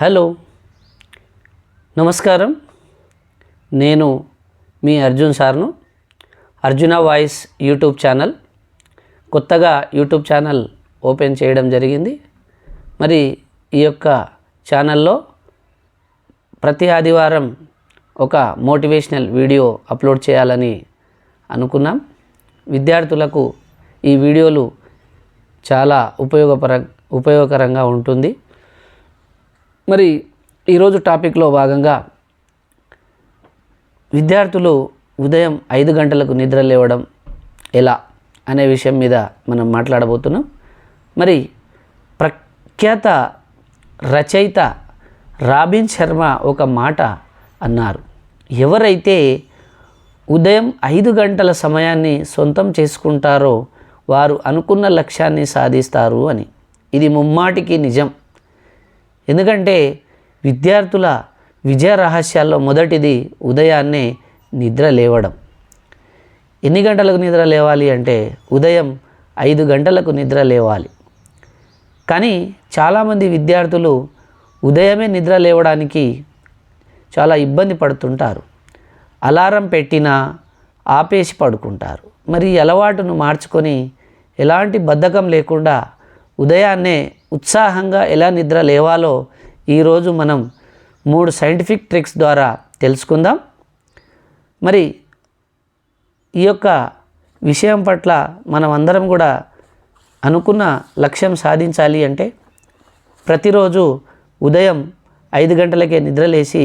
Hello, నమస్కారం. నేను మీ అర్జున్ సార్ను. అర్జున వాయిస్ యూట్యూబ్ ఛానల్, కొత్తగా యూట్యూబ్ ఛానల్ ఓపెన్ చేయడం జరిగింది. మరి ఈ యొక్క ఛానల్లో ప్రతి ఆదివారం ఒక మోటివేషనల్ వీడియో అప్లోడ్ చేయాలని అనుకున్నాం. విద్యార్థులకు ఈ వీడియోలు చాలా ఉపయోగకరంగా ఉంటుంది. మరి ఈరోజు టాపిక్లో భాగంగా విద్యార్థులు ఉదయం 5 గంటలకు నిద్ర లేవడం ఎలా అనే విషయం మీద మనం మాట్లాడబోతున్నాం. మరి ప్రఖ్యాత రచయిత రాబిన్ శర్మ ఒక మాట అన్నారు, ఎవరైతే ఉదయం 5 గంటల సమయాన్ని సొంతం చేసుకుంటారో వారు అనుకున్న లక్ష్యాన్ని సాధిస్తారు అని. ఇది ముమ్మాటికి నిజం. ఎందుకంటే విద్యార్థుల విజయ రహస్యాల్లో మొదటిది ఉదయాన్నే నిద్ర లేవడం. ఎన్ని గంటలకు నిద్ర లేవాలి అంటే ఉదయం 5 గంటలకు నిద్ర లేవాలి. కానీ చాలామంది విద్యార్థులు ఉదయమే నిద్ర లేవడానికి చాలా ఇబ్బంది పడుతుంటారు. అలారం పెట్టినా ఆపేసి పడుకుంటారు. మరి ఈ అలవాటును మార్చుకొని ఎలాంటి బద్ధకం లేకుండా ఉదయాన్నే ఉత్సాహంగా ఎలా నిద్ర లేవాలో ఈరోజు మనం 3 సైంటిఫిక్ ట్రిక్స్ ద్వారా తెలుసుకుందాం. మరి ఈ యొక్క విషయం పట్ల మనం అందరం కూడా అనుకున్న లక్ష్యం సాధించాలి అంటే ప్రతిరోజు ఉదయం 5 గంటలకే నిద్రలేసి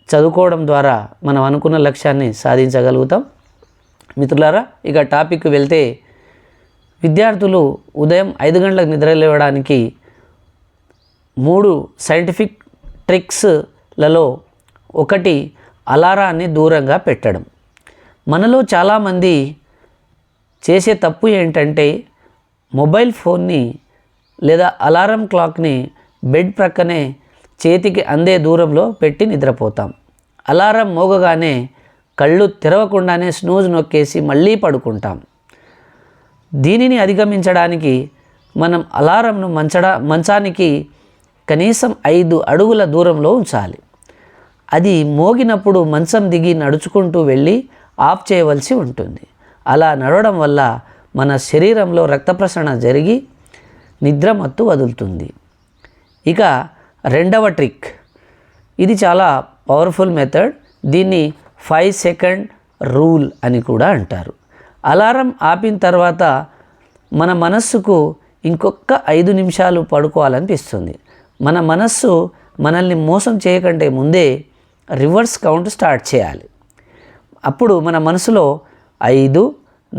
చదువుకోవడం ద్వారా మనం అనుకున్న లక్ష్యాన్ని సాధించగలుగుతాం. మిత్రులారా, ఇక టాపిక్ వెళ్తే విద్యార్థులు ఉదయం 5 గంటలకు నిద్ర లేవడానికి 3 సైంటిఫిక్ ట్రిక్స్లలో ఒకటి అలారాన్ని దూరంగా పెట్టడం. మనలో చాలామంది చేసే తప్పు ఏంటంటే మొబైల్ ఫోన్ని లేదా అలారం క్లాక్ని బెడ్ ప్రక్కనే చేతికి అందే దూరంలో పెట్టి నిద్రపోతాం. అలారం మోగగానే కళ్ళు తెరవకుండానే స్నూజ్ నొక్కేసి మళ్ళీ పడుకుంటాం. దీనిని అధిగమించడానికి మనం అలారంను మంచానికి కనీసం 5 అడుగుల దూరంలో ఉంచాలి. అది మోగినప్పుడు మంచం దిగి నడుచుకుంటూ వెళ్ళి ఆఫ్ చేయవలసి ఉంటుంది. అలా నడవడం వల్ల మన శరీరంలో రక్త ప్రసరణ జరిగి నిద్రమత్తు వదులుతుంది. ఇక రెండవ ట్రిక్, ఇది చాలా పవర్ఫుల్ మెథడ్. దీన్ని 5 సెకండ్ రూల్ అని కూడా అంటారు. అలారం ఆపిన తర్వాత మన మనస్సుకు ఇంకొక 5 నిమిషాలు పడుకోవాలనిపిస్తుంది. మన మనస్సు మనల్ని మోసం చేయకంటే ముందే రివర్స్ కౌంట్ స్టార్ట్ చేయాలి. అప్పుడు మన మనసులో 5,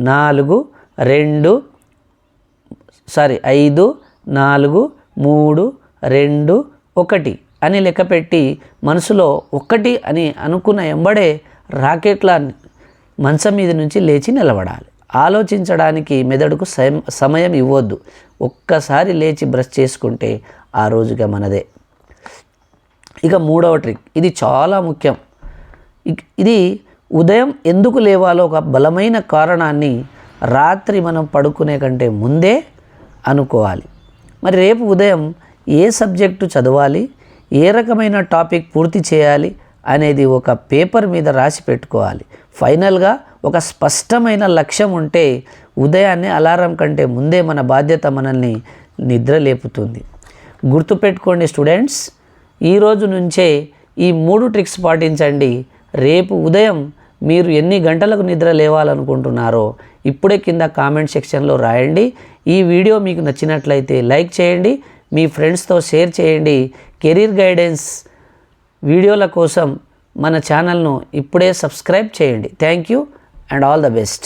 4, 3, 2, 1 అని లెక్కపెట్టి మనసులో 1 అని అనుకున్న ఎంబడే రాకెట్లా మంచం మీద నుంచి లేచి నిలబడాలి. ఆలోచించడానికి మెదడుకు సమయం ఇవ్వద్దు. ఒక్కసారి లేచి బ్రష్ చేసుకుంటే ఆ రోజుగా మనదే. ఇక మూడవ ట్రిక్, ఇది చాలా ముఖ్యం. ఇది ఉదయం ఎందుకు లేవాలో ఒక బలమైన కారణాన్ని రాత్రి మనం పడుకునే కంటే ముందే అనుకోవాలి. మరి రేపు ఉదయం ఏ సబ్జెక్టు చదవాలి, ఏ రకమైన టాపిక్ పూర్తి చేయాలి అనేది ఒక పేపర్ మీద రాసి పెట్టుకోవాలి. ఫైనల్గా ఒక స్పష్టమైన లక్ష్యం ఉంటే ఉదయాన్నే అలారం కంటే ముందే మన బాధ్యత మనల్ని నిద్ర లేపుతుంది. గుర్తుపెట్టుకోండి స్టూడెంట్స్, ఈరోజు నుంచే ఈ 3 ట్రిక్స్ పాటించండి. రేపు ఉదయం మీరు ఎన్ని గంటలకు నిద్ర లేవాలనుకుంటున్నారో ఇప్పుడే కింద కామెంట్ సెక్షన్లో రాయండి. ఈ వీడియో మీకు నచ్చినట్లయితే లైక్ చేయండి, మీ ఫ్రెండ్స్తో షేర్ చేయండి. కెరీర్ గైడెన్స్ వీడియోల కోసం మన ఛానల్ను ఇప్పుడే సబ్స్క్రైబ్ చేయండి. Thank you and all the best.